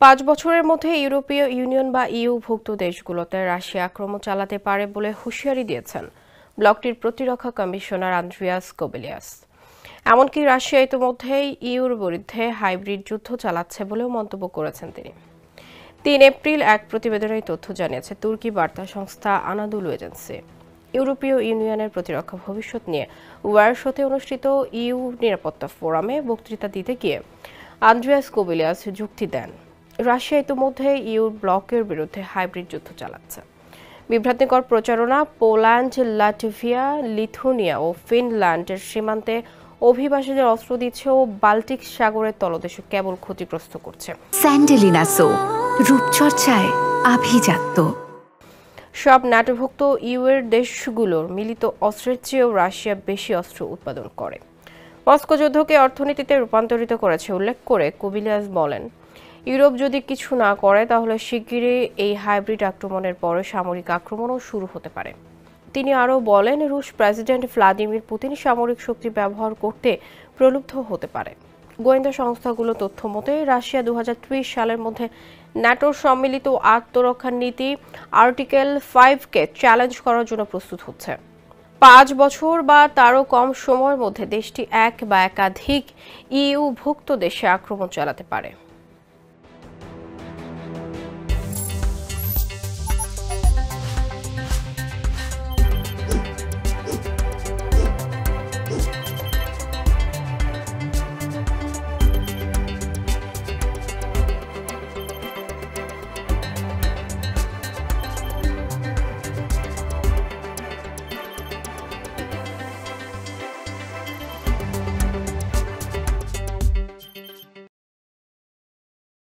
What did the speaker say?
5 বছরের মধ্যে ইউরোপীয় ইউনিয়ন বা ইউভুক্ত দেশগুলোতে রাশিয়া আক্রমণ চালাতে পারে বলে হুঁশিয়ারি দিয়েছেন ব্লকটির প্রতিরক্ষা কমিশনার আন্দ্রিয়াস কোবেলিয়াস। এমনকি রাশিয়া ইতিমধ্যেই ইউর বিরুদ্ধে হাইব্রিড যুদ্ধ চালাচ্ছে বলেও মন্তব্য করেছেন তিনি। 3 এপ্রিল এক প্রতিবেদনে এই তথ্য জানিয়েছে তুর্কি বার্তা সংস্থা আনাদুলু এজেন্সি। ইউরোপীয় ইউনিয়নের প্রতিরক্ষা ভবিষ্যৎ নিয়ে ওয়ারশোতে অনুষ্ঠিত ইউ নিরাপত্তা ফোরামে বক্তৃতা দিতে গিয়ে আন্দ্রিয়াস কোবেলিয়াস যুক্তি দেন, রাশিয়া ইতিমধ্যে ইউ ব্লকের বিরুদ্ধে হাইব্রিড যুদ্ধ চালাচ্ছে। বিভ্রান্তিকর প্রচারণা পোল্যান্ড, লাটভিয়া, লিথুনিয়া ও ফিনল্যান্ডের সীমান্তে অভিবাসীদের অস্ত্র দিচ্ছে ও বাল্টিক সাগরের তলদেশে কেবল ক্ষতিগ্রস্ত করছে। স্যান্ডেলিনা সো, রূপচর্চায় আভিজাত্য। সব ন্যাটোভুক্ত ইউএর দেশগুলোর মিলিত অস্ত্রের চেয়েও রাশিয়া বেশি অস্ত্র উৎপাদন করে। মস্কো যুদ্ধকে অর্থনীতিতে রূপান্তরিত করেছে উল্লেখ করে কোবেলিয়াস বলেন, ইউরোপ যদি কিছু না করে তাহলে শিগগিরই এই হাইব্রিড আক্রমণের পরে সামরিক আক্রমণও শুরু হতে পারে। তিনি আরও বলেন, রুশ প্রেসিডেন্ট ভ্লাদিমির পুতিন সামরিক শক্তি ব্যবহার করতে প্রলুব্ধ হতে পারে। গোয়েন্দা সংস্থাগুলো তথ্য মতে রাশিয়া 2030 সালের মধ্যে ন্যাটোর সম্মিলিত আত্মরক্ষা নীতি আর্টিকেল 5কে চ্যালেঞ্জ করার জন্য প্রস্তুত হচ্ছে। 5 বছর বা তারও কম সময়ের মধ্যে দেশটি এক বা একাধিক ইউভুক্ত দেশে আক্রমণ চালাতে পারে।